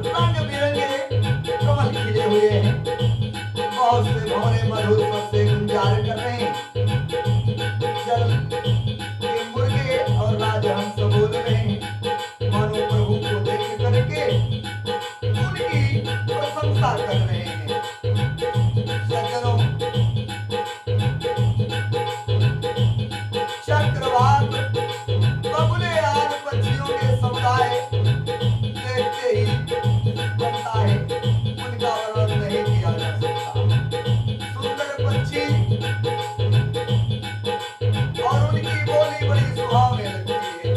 रंग बिरंगे कमल खिले हुए हैं, बहुत से भंवरे मधुर स्वर से गुंजार कर रहे हैं। जल के मुर्गे और राजहंस बोल रहे हैं, मानो प्रभु को देख करके उनकी प्रशंसा कर रहे हैं। सज्जनों, चक्रवात बबूलेयान पक्षियों के समुदाय देखते ही बनता है, उनका वर्णन नहीं किया जा सकता। सुंदर पक्षी और उनकी बोली बड़ी सुहावनी लगती है।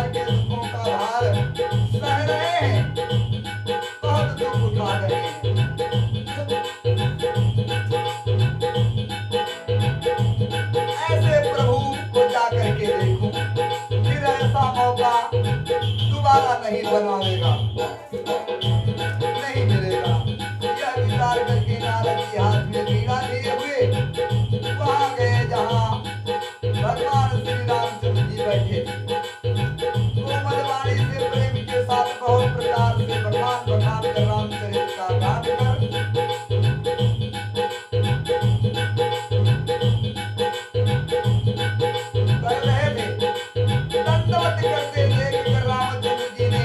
संसार के दुखों का भार सह रहे हैं, बहुत दुख उठा रहे हैं। ऐसे प्रभु को जाकर के देखूं, फिर ऐसा मौका दोबारा नहीं बनावेगा, नहीं मिलेगा। यह विचार करके नारद जी हाथ में वीणा लिए हुए वहां गए जहां भगवान श्री रामचंद्र जी बैठे थे। कोमल वाणी से प्रेम के साथ बहुत प्रकार से बखान बखान कर रामचरित का गान कर रहे थे। दंडवत करते देख कर रामचंद्र जी ने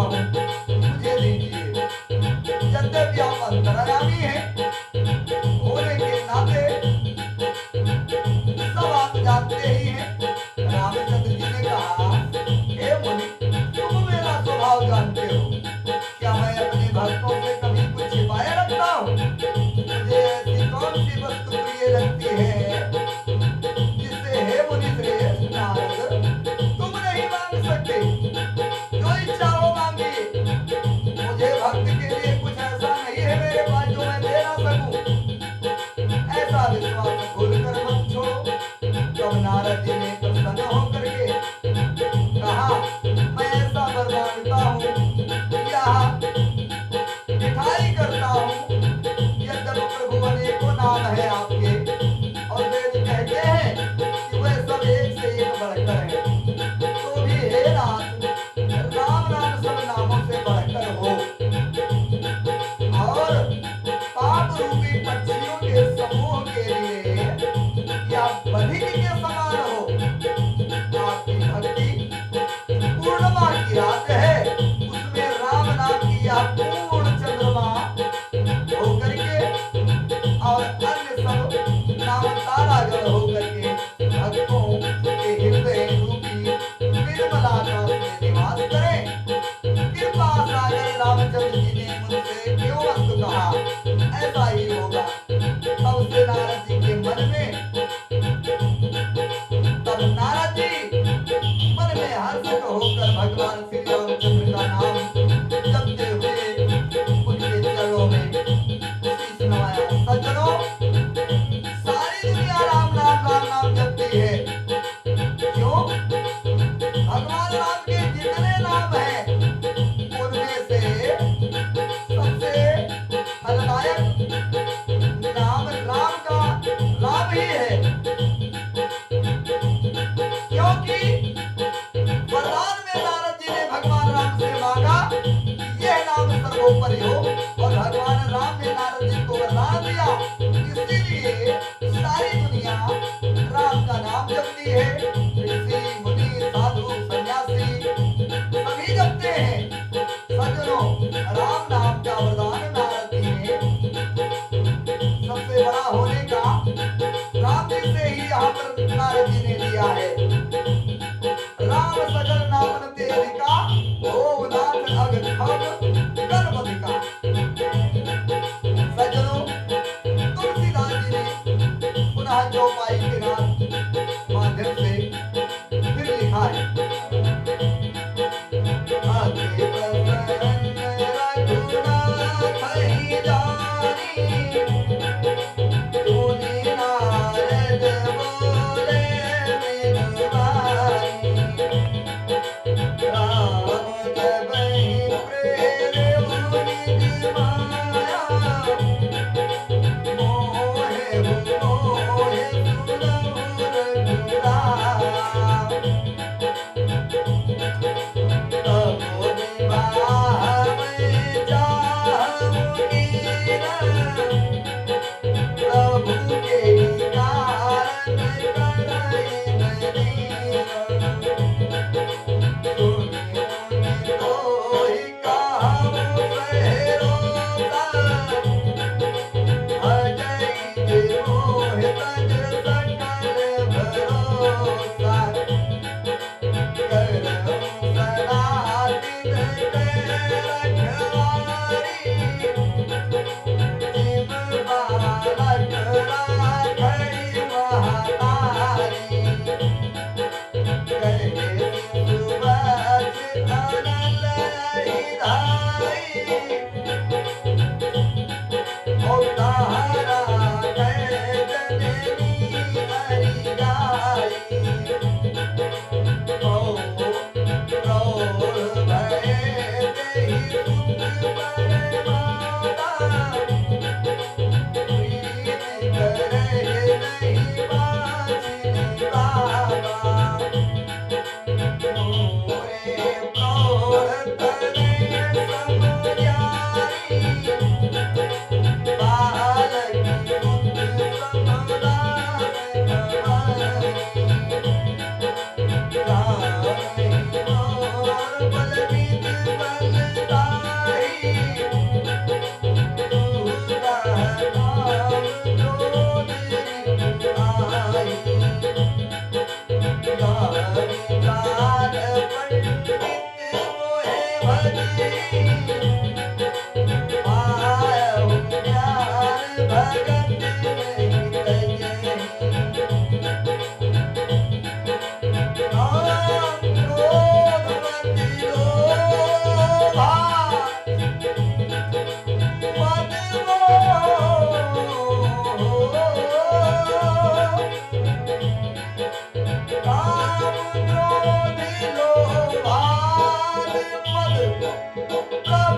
हूँ, मुझे दीजिए। यद्यपि आप अंतर्यामी हैं होने के नाते सब आप जानते ही हैं। रामचंद्र जी ने कहा, हे मुनि, तुम मेरा स्वभाव जानते हो, क्या मैं अपने भक्तों से कभी कुछ छिपाए रखता हूँ? मुझे ऐसी कौन सी वस्तु प्रिय लगती है जिससे हे मुनि श्रेष्ठ नारद तुम नहीं मांग सकते? जो इच्छा हो मांगिए। मुझे भक्त के लिए कुछ ऐसा नहीं है मेरे पास जो मैं दे ना सकूं। ऐसा विश्वास भूलकर मत छोड़ो। तब नारद जी ने प्रसन्न होकर के कहा, मैं ऐसा वर मांगता हूँ, यह मिठाई करता हूँ। यद्यपि प्रभु अनेकों नाम है आपके और वेद कहते हैं कि वह सब एक से एक बढ़कर है, तो भी हे नाथ, राम नाम सब नामों से बढ़कर हो और पाप रूपी पक्षियों के समूह के लिए या बधिक के समान हो। आपकी भक्ति पूर्णिमा की रात है, उसमें राम नाम की यह पूर्ण चंद्रमा होकर के और अन्य सब नाम तारागण होकर के भक्तों के हृदय रूपी निर्मलाकाश में निवास करें। कृपा सागर रामचंद्र जी ने मुझसे क्यों वस्तु कहा, ऐसा ही होगा। तब से नारद जी के मन में तब नारद जी मन में हर्षित होकर भगवान श्री रामचंद्र का नाम जपते हुए उनके चरणों में शीश नवाया। सज्जनों, सारी दुनिया राम नाम जपती है। क्यों? भगवान राम के जितने नाम हैं उनमें से सबसे फलदायक नाम राम का राम ही है। क्योंकि वरदान में नारद जी ने भगवान राम से मांगा, यह नाम सर्वोपरि हो, और भगवान राम ने नारद जी को वरदान दिया। इसीलिए सारी दुनिया राम का नाम जपती है। ऋषि मुनि साधु सन्यासी सभी जपते हैं। सज्जनों, राम नाम का वरदान नारद जी ने सबसे बड़ा होने का राम जी से ही यहाँ पर नारद जी ने लिया है। राम सजल नामन तेरिका, ओम नाथ अग खग गणपतिका। सज्जनों, तुलसीदास जी ने पुनः चौपाई के माध्यम से फिर लिखा है, आगे प्रसन्न रघुनाथ ही जानी, तूने नारद बोले मेरी वाणी, राम जबहि प्रेम निज माया, मोहे मोहे सुनहु रघुराया, तबो विवाह में चाहुनी प्रभु के कारण करई कोई कहु फेरोता, अजय जे मोह तज सकल भरोसा, करहु सदा दिन के रखवारी, जिम बालक राखई महातारी, कहे सुबह अनल धाई, तारा जननी हरि गाई, ओ क्रोध भय देहि सुख पर माता, प्रीति करे नहीं बाँचि बाबा, मोरे प्रौढ़ तनय समझाई, Come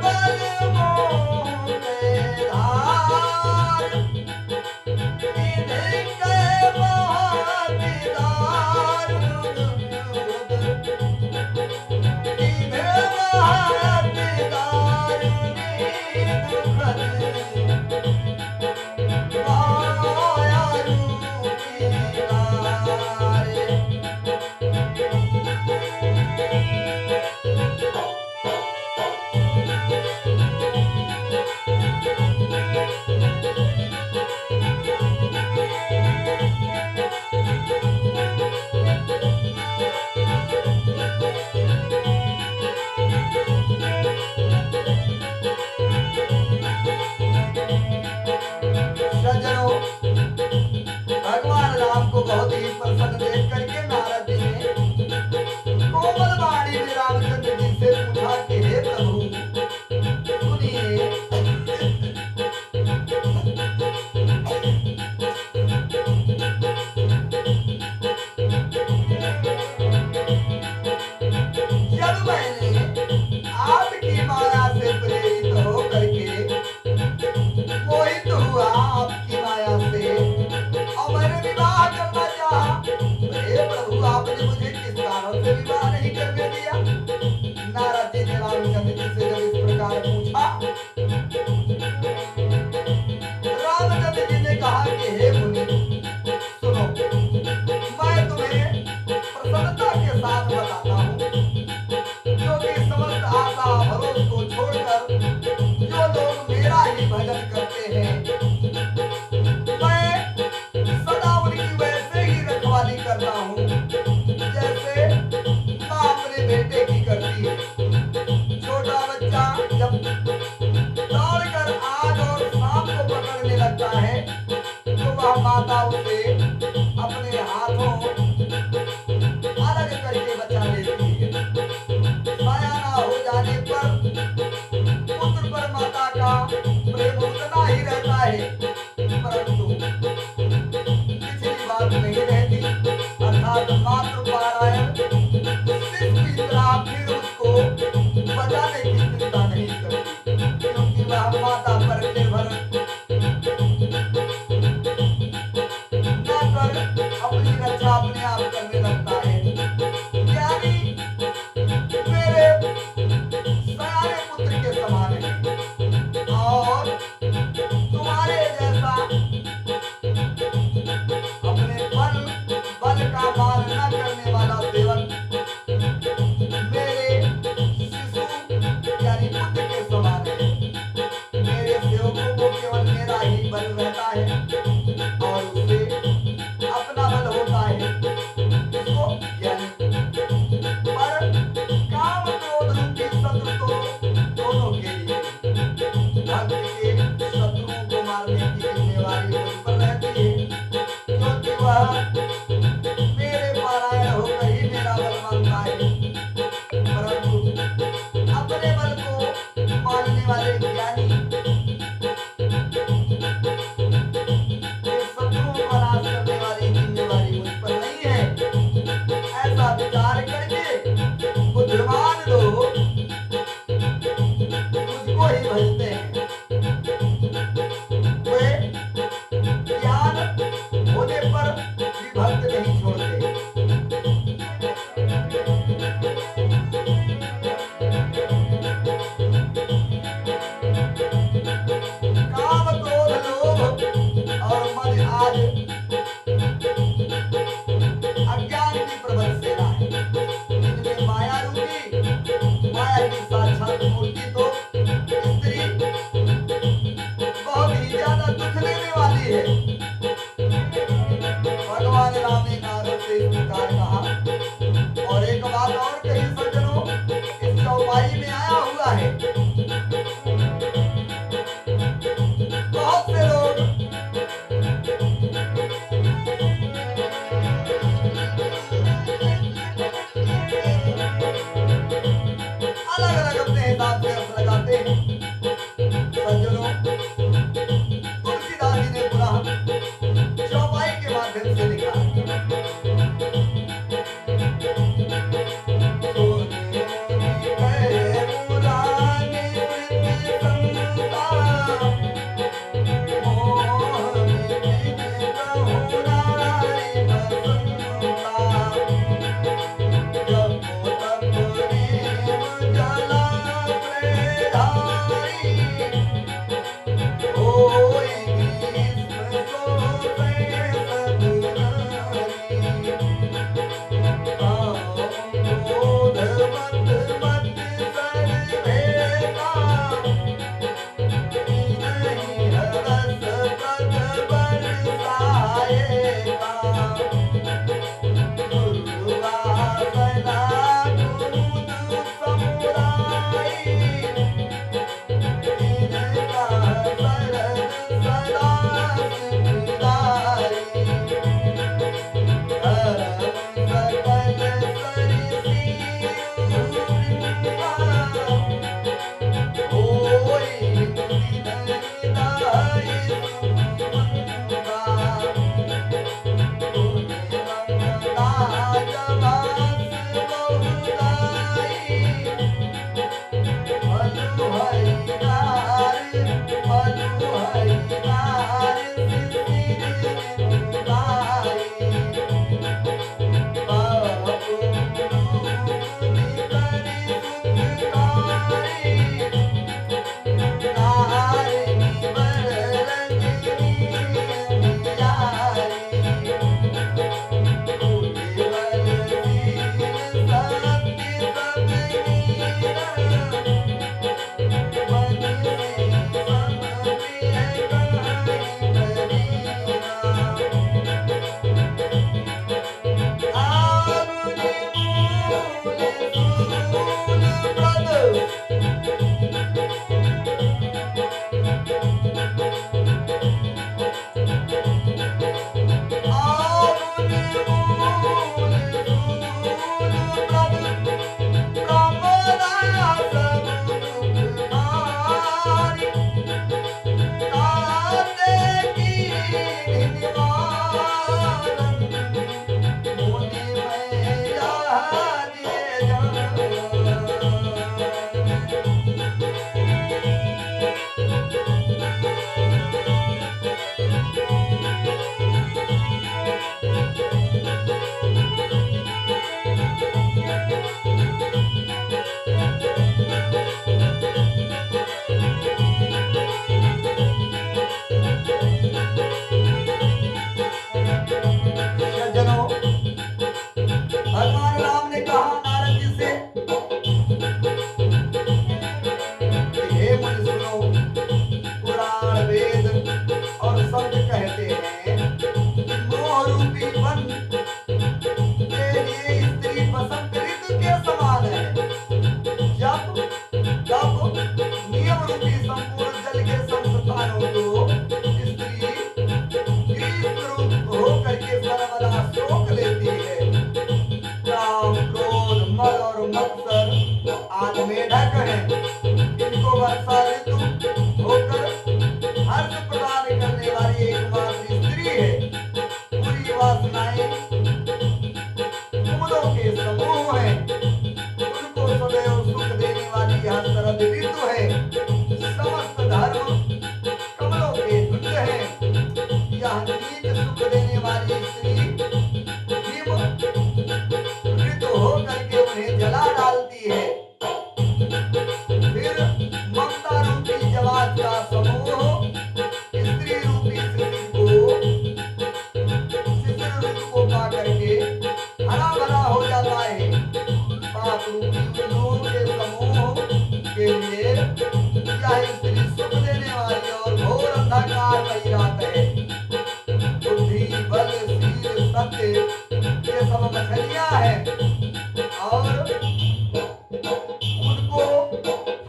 है। बहुत से लोग अलग अलग अपने हिसाब से अर्थ लगाते हैं। सज्जनों, तुलसीदास जी ने पुनः चौपाई के माध्यम से लिखा है।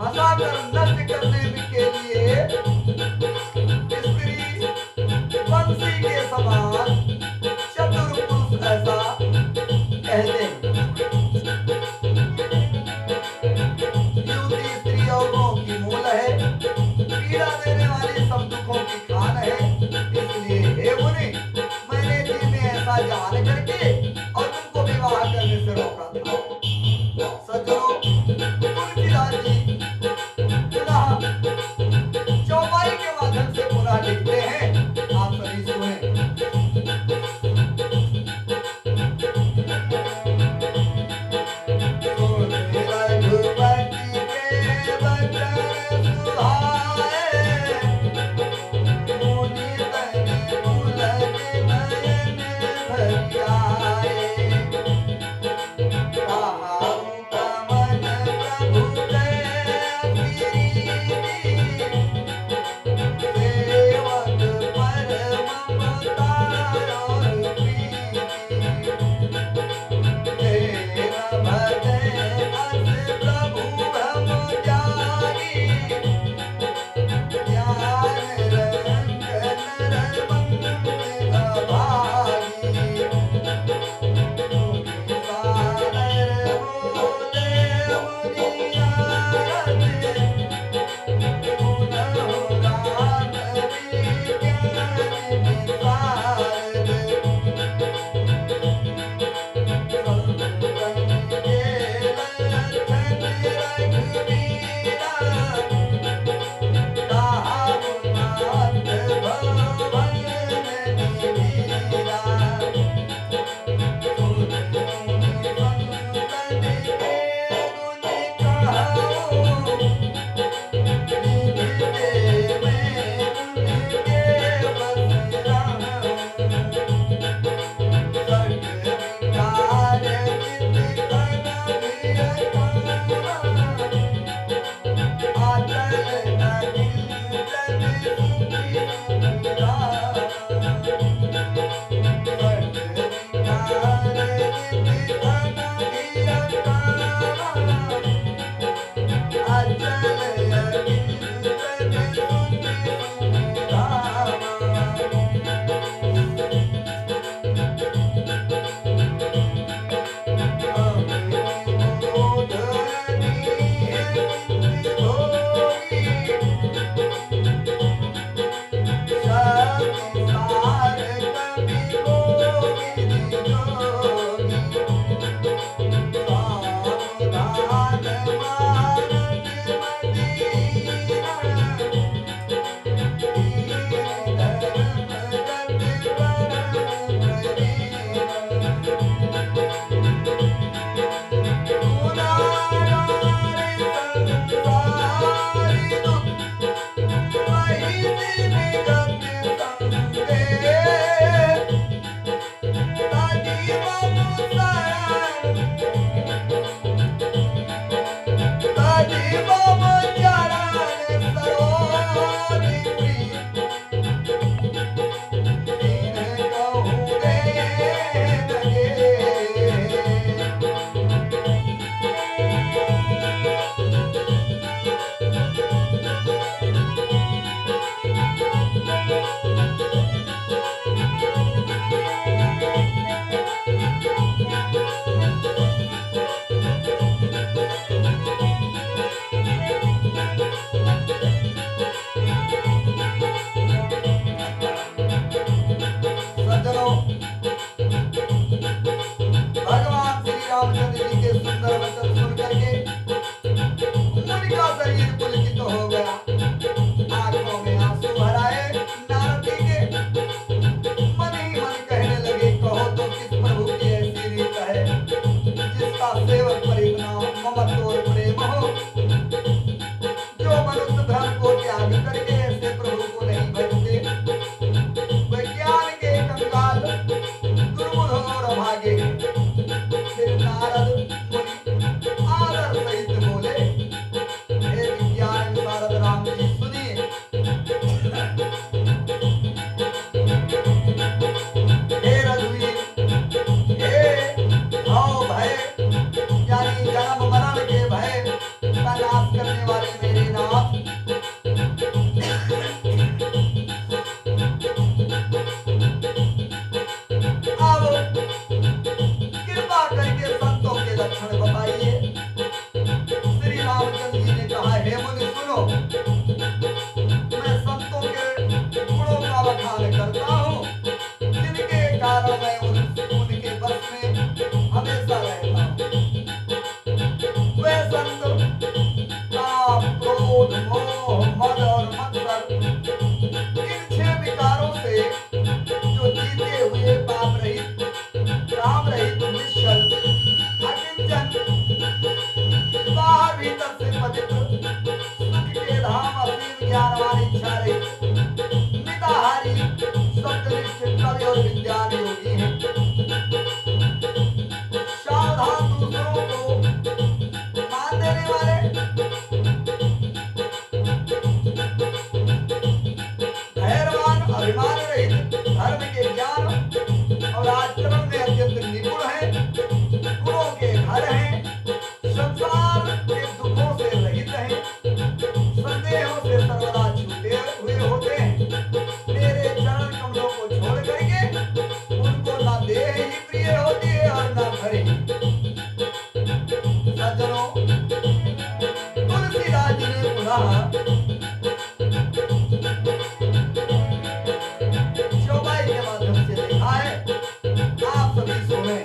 हंसाकर नष्ट करने के लिए स्त्री बंसी के समान चतुर पुरुष ऐसा कहते हैं। युवती स्त्रियों की मूल है, पीड़ा देने वाली सब दुखों की खान है। इसलिए हे मुनि, मैंने दिल में ऐसा जान करके और तुमको विवाह करने से रोका था। सज्जनों, तुलसीदास जी पुनः समझने वाले मेरे नाथ, अब कृपा करके संतों के लक्षण बताइए। श्री रामचंद्र जी ने कहा, हे मुनि सुनो, मैं संतों के गुणों का बखान करता हूँ, जिनके कारण मैं उनके बस में हमेशा रहता हूँ। वे संत काम, क्रोध, मोह, मद और मत्सर, इन 6 विकारों से जो जीते हुए पाप रहित, काम रहित, निश्चल, अकिंचन, बाहर भीतर से पवित्र, सुख के धाम, असीम ज्ञानवान, इच्छा रहित, मिताहारी, सत्यनिष्ठ, कवि और विद्वान योगी हैं। सावधान, दूसरों को मान देने वाले, धैर्यवान, अभिमान रहित, धर्म के ज्ञान और आचरण में अत्यंत निपुण है, गुणों के घर हैं, संसार के दुखों से रहित हैं, संदेहों से सर्वदा छूटे हुए होते हैं। मेरे चरण कमलों को छोड़ करके उनको ना देह ही प्रिय होती है और ना घर ही। सज्जनों, तुलसीदास जी ने पुनः चौपाई के माध्यम से लिखा है, आप सभी सुने।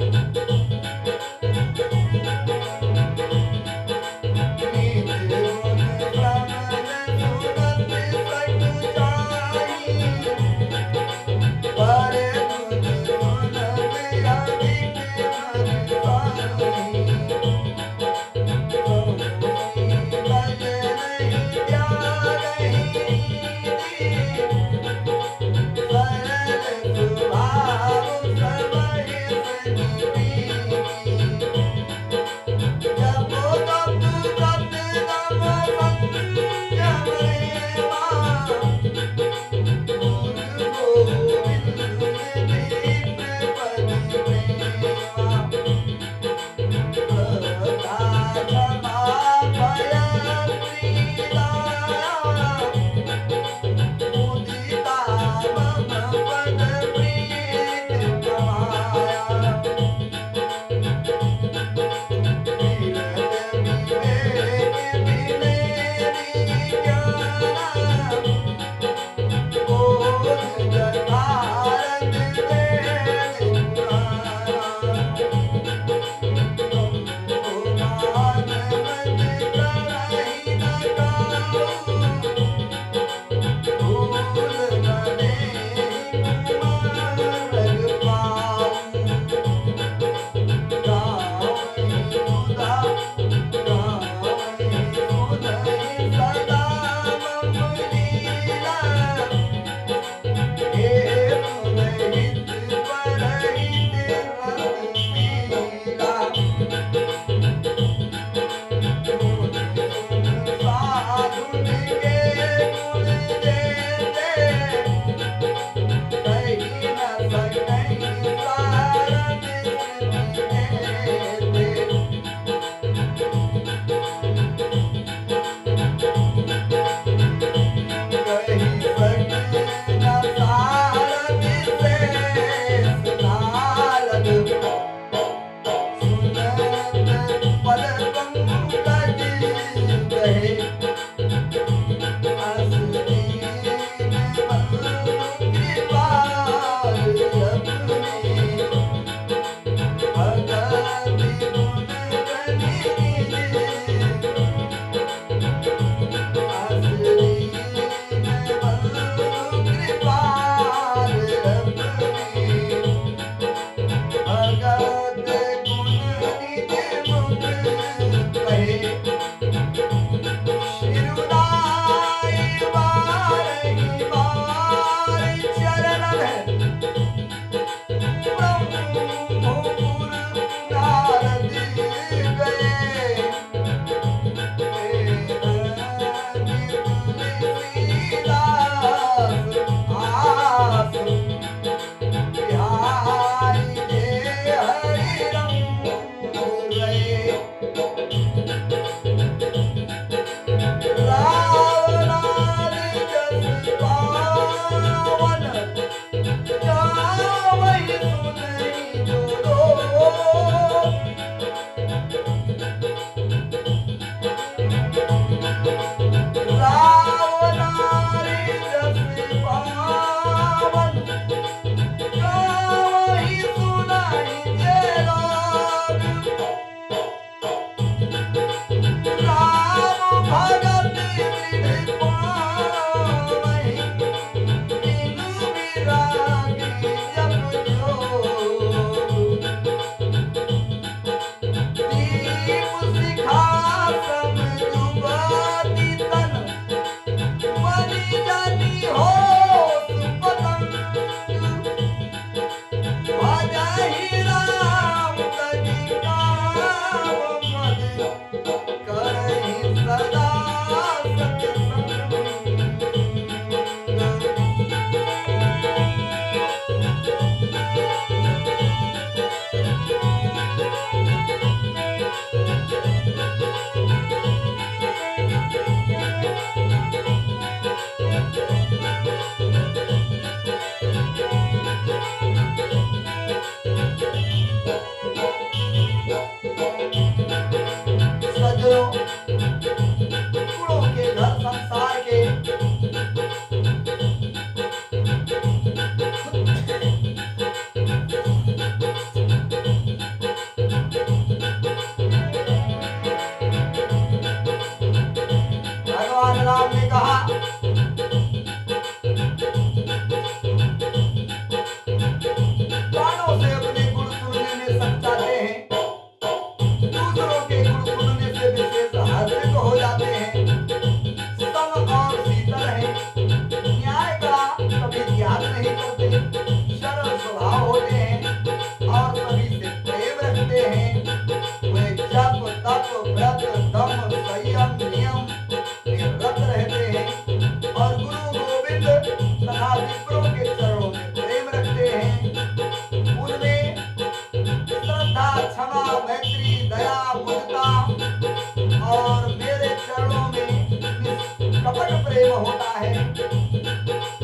होता है।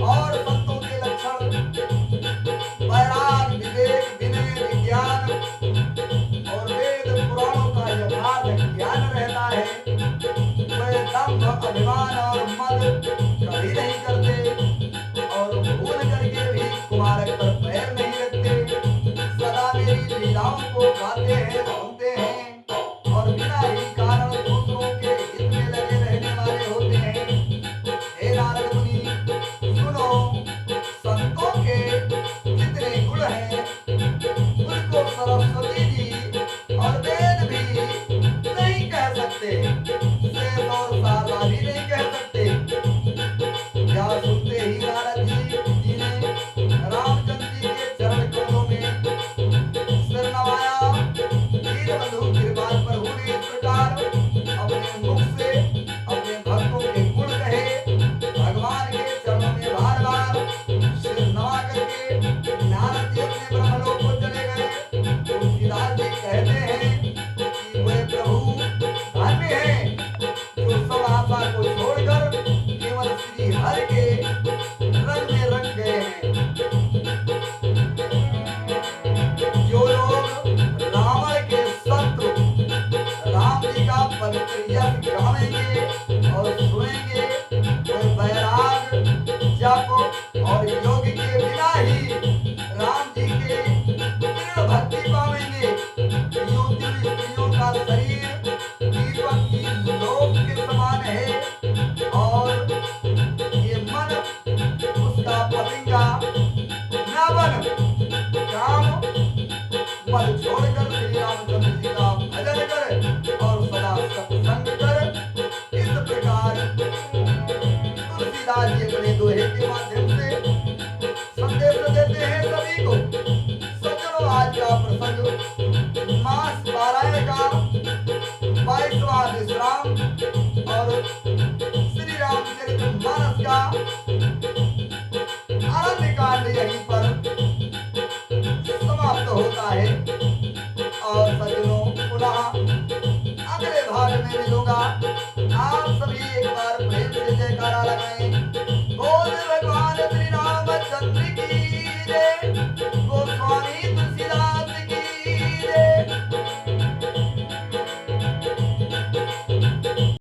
और संतों के लक्षण वैराग, विवेक, विनय, विज्ञान और वेद पुराणों का यथार्थ ज्ञान रहता है। वह दंभ, अभिमान और मद